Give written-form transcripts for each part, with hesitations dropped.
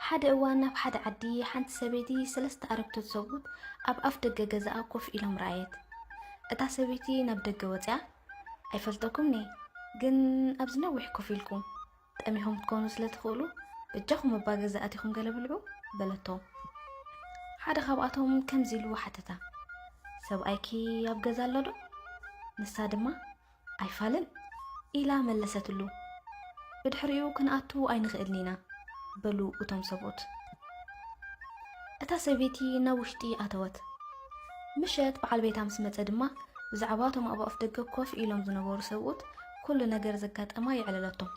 ሓደ እዋን ናብ ሓደ ዓዲ ሓንቲ ሰበይቲ ሰለስተ ኣረግቶት ሰብኡት ኣብ ኣፍ ደገ ገዛኣ ኮፍ ኢሎም ረኣየት። እታ ሰበይቲ ናብ ደገ ወፂኣ ኣይፈልጠኩምኒ ግን ኣብዚ ነዊሕ ኮፍ ኢልኩም ጠሚኹም ክትኮኑ ስለትኽእሉ እጃኹም ኣባ ገዛ ኣቲኹም ገለ ብልዑ በለቶም። ሓደ ካብኣቶም ከምዚ ኢሉ ሓተታ ሰብኣይኪ ኣብ ገዛ ኣሎ ዶ? ንሳ ድማ ኣይፋልን ኢላ መለሰትሉ። ብድሕሪኡ ክንኣቱ ኣይንኽእልን ኢና በሉ እቶም ሰብኡት። እታ ሰበይቲ ናብ ውሽጢ ኣተወት። ምሸት በዓል ቤታ ምስ መፀ ድማ ብዛዕባ እቶም ኣብ ኣፍ ደገ ኮፍ ኢሎም ዝነበሩ ሰብኡት ኩሉ ነገር ዘጋጠማ ይዕለለቶም።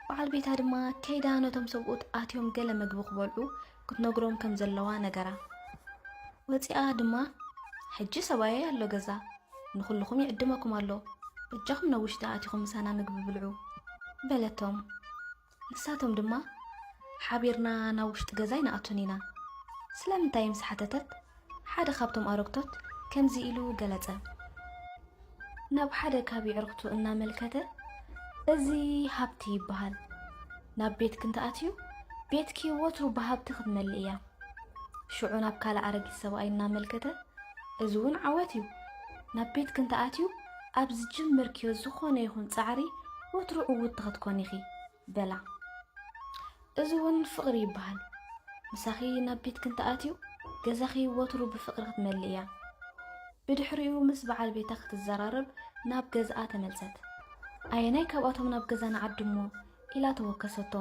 በዓል ቤታ ድማ ከይዳ ነቶም ሰብኡት ኣትዮም ገለ መግቢ ክበልዑ ክትነግሮም ከም ዘለዋ ነገራ። ወፂኣ ድማ ሕጂ ሰብኣየ ኣሎ ገዛ ንኹልኹም ይዕድመኩም ኣሎ እጃኹም ናብ ውሽጢ ኣቲኹም ምሳና ምግቢ ብልዑ በለቶም። ንሳቶም ድማ ሓቢርና ናብ ውሽጢ ገዛ ይንኣቱን ኢና። ስለምንታይ ምስ ሓተተት ሓደ ካብቶም ኣረግቶት ከምዚ ኢሉ ገለጸ። ናብ ሓደ ካቢ ዕርክቱ እናመልከተ እዚ ሃብቲ ይበሃል። ናብ ቤት ክንተኣትዩ ቤትኪ ወትሩ ብሃብቲ ክትመልእ እያ። ሽዑ ናብ ካልእ ኣረጊት ሰብኣይ እናመልከተ እዚ እውን ዓወት እዩ። ናብ ቤት ክንተኣትዩ ኣብ ዝጅምርክዮ ዝኾነ ይኹን ፃዕሪ ወትሩ ዕውት ክትኮን ኢኺ በላ። እዚ እውን ፍቕሪ ይበሃል። ምሳኺ ናብ ቤት ክንተኣትዩ ገዛኺ ወትሩ ብፍቕሪ ክትመልእ እያ። ብድሕሪኡ ምስ በዓል ቤታ ክትዘራረብ ናብ ገዛኣ ተመልሰት። ኣየናይ ካብኣቶም ናብ ገዛ ንዓድሞ ኢላ ተወከሰቶ።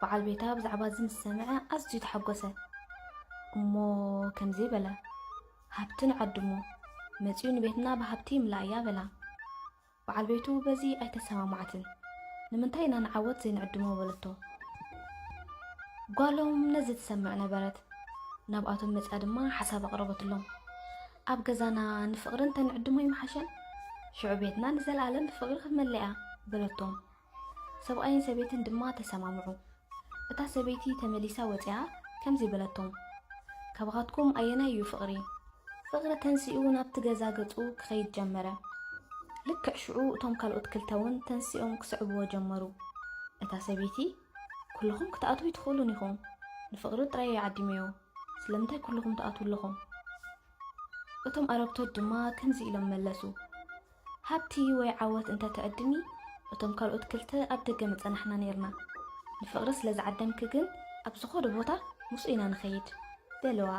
በዓል ቤታ ብዛዕባ እዚ ምስ ሰምዐ ኣዝዩ ተሓጎሰ እሞ ከምዚ በለ ሃብቲ ንዓድሞ መፂኡ ንቤትና ብሃብቲ ይምላእ እያ በላ። በዓል ቤቱ በዚ ኣይተሰማማዓትን። ንምንታይ ኢና ንዓወት ዘይንዕድሞ በለቶ። ጓሎም ነዚ ትሰምዕ ነበረት። ናብኣቶም መፃ ድማ ሓሳብ ኣቕረበትሎም። ኣብ ገዛና ንፍቕሪ እንተንዕድሞ ይመሓሸን ሽዑ ቤትና ንዘለኣለም ብፍቕሪ ክትመልእ እያ በለቶም። ሰብኣይን ሰበይትን ድማ ተሰማምዑ። እታ ሰበይቲ ተመሊሳ ወፂኣ ከምዚ በለቶም ካብኻትኩም ኣየናይ እዩ ፍቕሪ? ፍቕሪ ተንሲኡ ናብቲ ገዛ ገፁ ክኸይድ ጀመረ። ልክዕ ሽዑ እቶም ካልኦት ክልተ እውን ተንሲኦም ክስዕብዎ ጀመሩ። እታ ሰበይቲ ኩልኹም ክትኣትዉ ይትኽእሉን ኢኹም ንፍቕሪ ጥራይ ይዓዲመዮ ስለምንታይ ኩልኹም ተኣትዉ ኣለኹም? እቶም ኣረግቶት ድማ ከምዚ ኢሎም መለሱ ሃብቲ ወይ ዓወት እንተተዕድሚ እቶም ካልኦት ክልተ ኣብ ደገ መፀናሕና ነርና። ንፍቕሪ ስለ ዝዓደምክ ግን ኣብ ዝኾነ ቦታ ምስኡ ኢና ንኸይድ በለዋ።